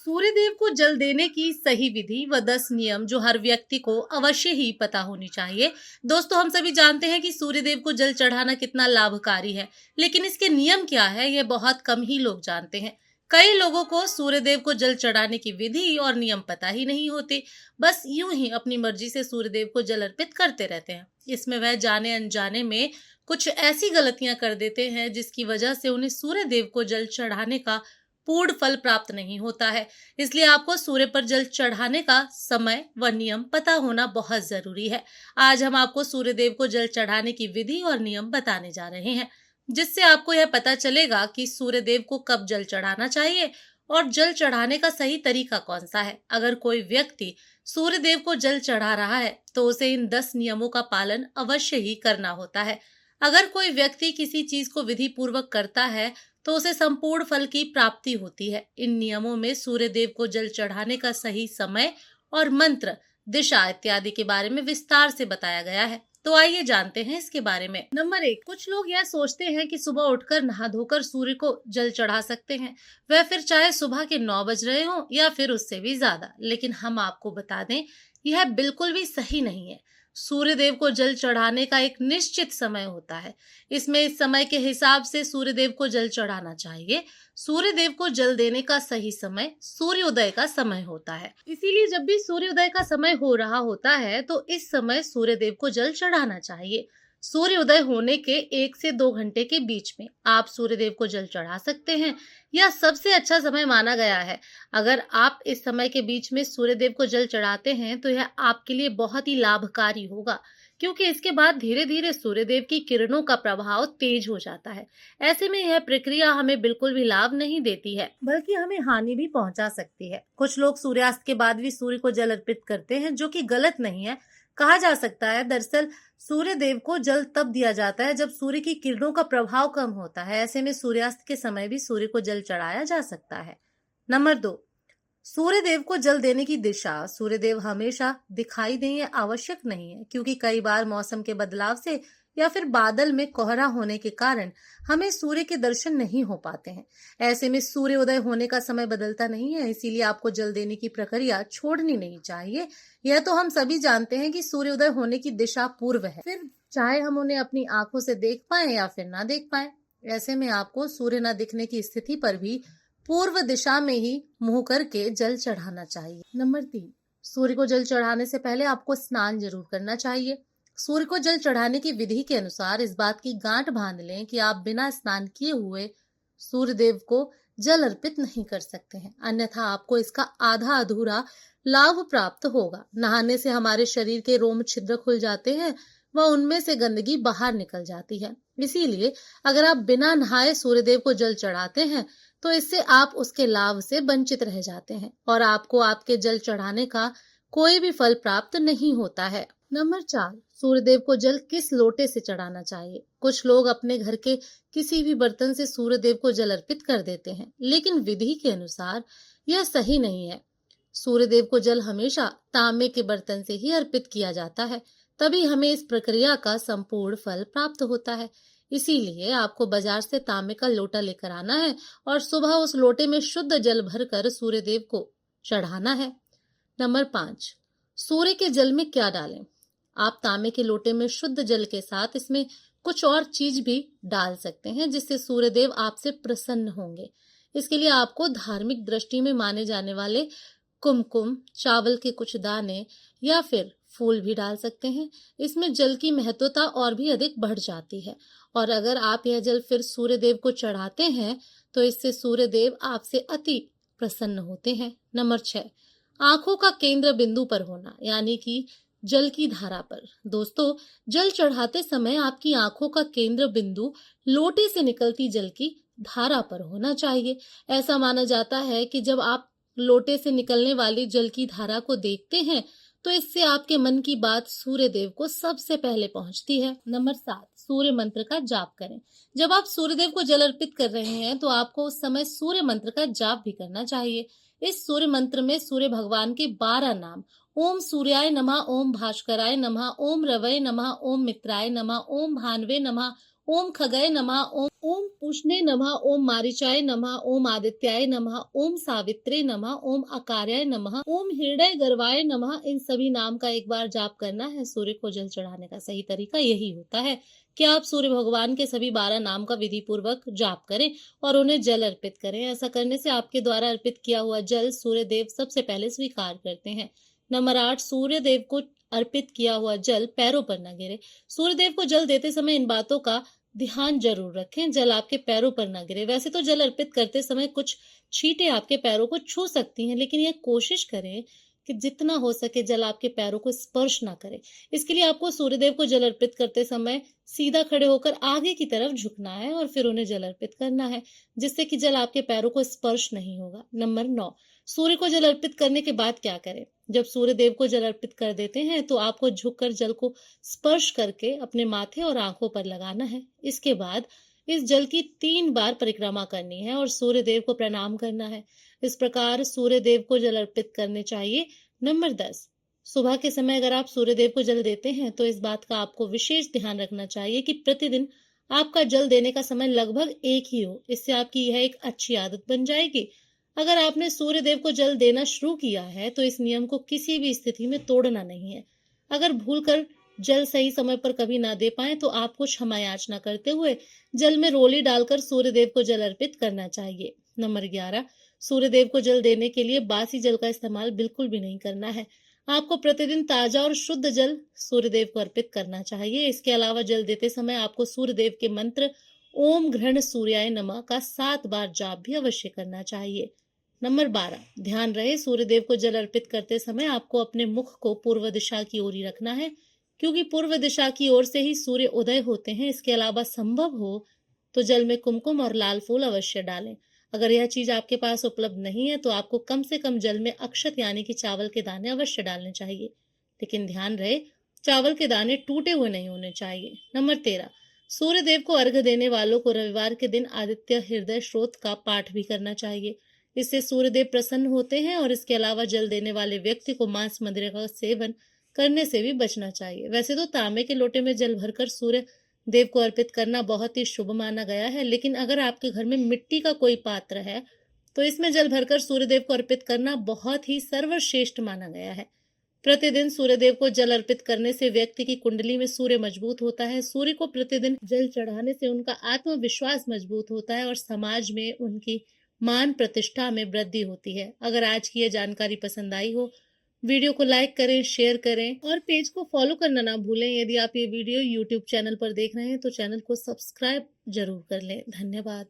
सूर्यदेव को जल देने की सही विधि व 10 नियम जो हर व्यक्ति को अवश्य ही पता होनी चाहिए। दोस्तों, हम सभी जानते हैं कि सूर्यदेव को जल चढ़ाना कितना लाभकारी है, लेकिन इसके नियम क्या है यह बहुत कम ही लोग जानते हैं। कई लोगों को सूर्यदेव को जल चढ़ाने की विधि और नियम पता ही नहीं होते, बस यूं ही अपनी मर्जी से सूर्यदेव को जल अर्पित करते रहते हैं। इसमें वह जाने अनजाने में कुछ ऐसी गलतियां कर देते हैं जिसकी वजह से उन्हें सूर्यदेव को जल चढ़ाने का पूर्ण फल प्राप्त नहीं होता है। इसलिए आपको सूर्य पर जल चढ़ाने का समय व नियम पता होना बहुत जरूरी है। आज हम आपको सूर्यदेव को जल चढ़ाने की विधि और नियम बताने जा रहे हैं, जिससे आपको यह पता चलेगा कि सूर्यदेव को कब जल चढ़ाना चाहिए और जल चढ़ाने का सही तरीका कौन सा है। अगर कोई व्यक्ति सूर्यदेव को जल चढ़ा रहा है तो उसे इन 10 नियमों का पालन अवश्य ही करना होता है। अगर कोई व्यक्ति किसी चीज को विधि पूर्वक करता है तो उसे संपूर्ण फल की प्राप्ति होती है। इन नियमों में सूर्यदेव को जल चढ़ाने का सही समय और मंत्र, दिशा इत्यादि के बारे में विस्तार से बताया गया है। तो आइए जानते हैं इसके बारे में। नंबर 1, कुछ लोग यह सोचते हैं कि सुबह उठकर नहा धोकर सूर्य को जल चढ़ा सकते हैं, वह फिर चाहे सुबह के 9 बज रहे हो या फिर उससे भी ज्यादा। लेकिन हम आपको बता दें, यह बिल्कुल भी सही नहीं है। सूर्यदेव को जल चढ़ाने का एक निश्चित समय होता है। इसमें इस समय के हिसाब से सूर्यदेव को जल चढ़ाना चाहिए। सूर्यदेव को जल देने का सही समय सूर्योदय का समय होता है। इसीलिए जब भी सूर्योदय का समय हो रहा होता है तो इस समय सूर्यदेव को जल चढ़ाना चाहिए। सूर्योदय होने के 1 से 2 घंटे के बीच में आप सूर्यदेव को जल चढ़ा सकते हैं। यह सबसे अच्छा समय माना गया है। अगर आप इस समय के बीच में सूर्यदेव को जल चढ़ाते हैं तो यह आपके लिए बहुत ही लाभकारी होगा, क्योंकि इसके बाद धीरे धीरे सूर्यदेव की किरणों का प्रभाव तेज हो जाता है। ऐसे में यह प्रक्रिया हमें बिल्कुल भी लाभ नहीं देती है, बल्कि हमें हानि भी पहुंचा सकती है। कुछ लोग सूर्यास्त के बाद भी सूर्य को जल अर्पित करते हैं, जो कि गलत नहीं है। कहा जा सकता है, दरअसल सूर्यदेव को जल तब दिया जाता है जब सूर्य की किरणों का प्रभाव कम होता है। ऐसे में सूर्यास्त के समय भी सूर्य को जल चढ़ाया जा सकता है। नंबर 2, सूर्यदेव को जल देने की दिशा। सूर्यदेव हमेशा दिखाई दें ये आवश्यक नहीं है, क्योंकि कई बार मौसम के बदलाव से या फिर बादल में कोहरा होने के कारण हमें सूर्य के दर्शन नहीं हो पाते हैं। ऐसे में सूर्योदय होने का समय बदलता नहीं है, इसीलिए आपको जल देने की प्रक्रिया छोड़नी नहीं चाहिए। यह तो हम सभी जानते हैं कि सूर्योदय होने की दिशा पूर्व है, फिर चाहे हम उन्हें अपनी आंखों से देख पाए या फिर ना देख पाए। ऐसे में आपको सूर्य न दिखने की स्थिति पर भी पूर्व दिशा में ही मुंह करके जल चढ़ाना चाहिए। नंबर 3, सूर्य को जल चढ़ाने से पहले आपको स्नान जरूर करना चाहिए। सूर्य को जल चढ़ाने की विधि के अनुसार इस बात की गांठ बांध लें कि आप बिना स्नान किए हुए सूर्यदेव को जल अर्पित नहीं कर सकते हैं, अन्यथा आपको इसका आधा अधूरा लाभ प्राप्त होगा। नहाने से हमारे शरीर के रोम छिद्र खुल जाते हैं व उनमें से गंदगी बाहर निकल जाती है। इसीलिए अगर आप बिना नहाए सूर्यदेव को जल चढ़ाते हैं तो इससे आप उसके लाभ से वंचित रह जाते हैं और आपको आपके जल चढ़ाने का कोई भी फल प्राप्त नहीं होता है। नंबर 4, सूर्यदेव को जल किस लोटे से चढ़ाना चाहिए। कुछ लोग अपने घर के किसी भी बर्तन से सूर्यदेव को जल अर्पित कर देते हैं, लेकिन विधि के अनुसार यह सही नहीं है। सूर्यदेव को जल हमेशा तांबे के बर्तन से ही अर्पित किया जाता है, तभी हमें इस प्रक्रिया का संपूर्ण फल प्राप्त होता है। इसीलिए आपको बाजार से तांबे का लोटा लेकर आना है और सुबह उस लोटे में शुद्ध जल भरकर सूर्यदेव को चढ़ाना है। नंबर 5, सूर्य के जल में क्या डालें। आप तांबे के लोटे में शुद्ध जल के साथ इसमें कुछ और चीज भी डाल सकते हैं, जिससे सूर्यदेव आपसे प्रसन्न होंगे। इसके लिए आपको धार्मिक दृष्टि में माने जाने वाले कुमकुम, चावल के कुछ दाने या फिर फूल भी डाल सकते हैं। इसमें जल की महत्वता और भी अधिक बढ़ जाती है और अगर आप यह जल फिर सूर्यदेव को चढ़ाते हैं तो इससे सूर्यदेव आपसे अति प्रसन्न होते हैं। नंबर 6, आंखों का केंद्र बिंदु पर होना, यानी कि जल की धारा पर। दोस्तों, जल चढ़ाते समय आपकी आंखों का केंद्र बिंदु लोटे से निकलती जल की धारा पर होना चाहिए। ऐसा माना जाता है कि जब आप लोटे से निकलने वाली जल की धारा को देखते हैं तो इससे आपके मन की बात सूर्यदेव को सबसे पहले पहुंचती है। नंबर 7, सूर्य मंत्र का जाप करें। जब आप सूर्यदेव को जल अर्पित कर रहे हैं तो आपको उस समय सूर्य मंत्र का जाप भी करना चाहिए। इस सूर्य मंत्र में सूर्य भगवान के 12 नाम, ओम सूर्याय नमः, ओम भास्कराय नमः, ओम रवये नमः, ओम मित्राय नमः, ओम भानवे नमः, ओम खगय नमः, ओम पुष्णे नमः, ओम मारीचाय नमः, ओम आदित्याय नमः, ओम सावित्रे नमः, ओम अकार्याय नमः, ओम हृदय गर्वाय नमः। इन सभी नाम का एक बार जाप करना है। सूर्य को जल चढ़ाने का सही तरीका यही होता है कि आप सूर्य भगवान के सभी 12 नाम का विधि पूर्वक जाप करें और उन्हें जल अर्पित करें। ऐसा करने से आपके द्वारा अर्पित किया हुआ जल सूर्य देव सबसे पहले स्वीकार करते हैं। नंबर 8, सूर्य देव को अर्पित किया हुआ जल पैरों पर न गिरे। सूर्य देव को जल देते समय इन बातों का ध्यान जरूर रखें, जल आपके पैरों पर ना गिरे। वैसे तो जल अर्पित करते समय कुछ छींटे आपके पैरों को छू सकती हैं, लेकिन यह कोशिश करें कि जितना हो सके जल आपके पैरों को स्पर्श ना करे। इसके लिए आपको सूर्यदेव को जल अर्पित करते समय सीधा खड़े होकर आगे की तरफ झुकना है और फिर उन्हें जल अर्पित करना है, जिससे कि जल आपके पैरों को स्पर्श नहीं होगा। नंबर 9, सूर्य को जल अर्पित करने के बाद क्या करें? जब सूर्य देव को जल अर्पित कर देते हैं तो आपको झुककर जल को स्पर्श करके अपने माथे और आंखों पर लगाना है। इसके बाद इस जल की 3 बार परिक्रमा करनी है और सूर्य देव को प्रणाम करना है। इस प्रकार सूर्य देव को जल अर्पित करने चाहिए। नंबर 10, सुबह के समय अगर आप सूर्य देव को जल देते हैं तो इस बात का आपको विशेष ध्यान रखना चाहिए कि प्रतिदिन आपका जल देने का समय लगभग एक ही हो। इससे आपकी यह एक अच्छी आदत बन जाएगी। अगर आपने सूर्य देव को जल देना शुरू किया है तो इस नियम को किसी भी स्थिति में तोड़ना नहीं है। अगर भूलकर जल सही समय पर कभी ना दे पाए तो आपको क्षमा याचना करते हुए जल में रोली डालकर सूर्य देव को जल अर्पित करना चाहिए। नंबर 11, सूर्य देव को जल देने के लिए बासी जल का इस्तेमाल बिल्कुल भी नहीं करना है। आपको प्रतिदिन ताजा और शुद्ध जल सूर्य देव को अर्पित करना चाहिए। इसके अलावा जल देते समय आपको सूर्य देव के मंत्र ओम घृण सूर्याय नमः का 7 बार जाप भी अवश्य करना चाहिए। नंबर 12, ध्यान रहे सूर्य देव को जल अर्पित करते समय आपको अपने मुख को पूर्व दिशा की ओर ही रखना है, क्योंकि पूर्व दिशा की ओर से ही सूर्य उदय होते हैं। इसके अलावा संभव हो तो जल में कुमकुम और लाल फूल अवश्य डालें। अगर यह चीज आपके पास उपलब्ध नहीं है तो आपको कम से कम जल में अक्षत यानी कि चावल के दाने अवश्य डालने चाहिए, लेकिन ध्यान रहे चावल के दाने टूटे हुए नहीं होने चाहिए। नंबर 13, सूर्य देव को अर्घ्य देने वालों को रविवार के दिन आदित्य हृदय स्रोत का पाठ भी करना चाहिए। इससे सूर्यदेव प्रसन्न होते हैं और इसके अलावा जल देने वाले व्यक्ति को मांस मदिरा का सेवन करने से भी बचना चाहिए। वैसे तो तांबे के लोटे में जल भरकर सूर्य देव को अर्पित करना बहुत ही शुभ माना गया है, लेकिन अगर आपके घर में मिट्टी का कोई पात्र है तो इसमें जल भरकर सूर्यदेव को अर्पित करना बहुत ही सर्वश्रेष्ठ माना गया है। प्रतिदिन सूर्यदेव को जल अर्पित करने से व्यक्ति की कुंडली में सूर्य मजबूत होता है। सूर्य को प्रतिदिन जल चढ़ाने से उनका आत्मविश्वास मजबूत होता है और समाज में उनकी मान प्रतिष्ठा में वृद्धि होती है। अगर आज की यह जानकारी पसंद आई हो, वीडियो को लाइक करें, शेयर करें और पेज को फॉलो करना ना भूलें। यदि आप ये वीडियो यूट्यूब चैनल पर देख रहे हैं तो चैनल को सब्सक्राइब जरूर कर लें। धन्यवाद।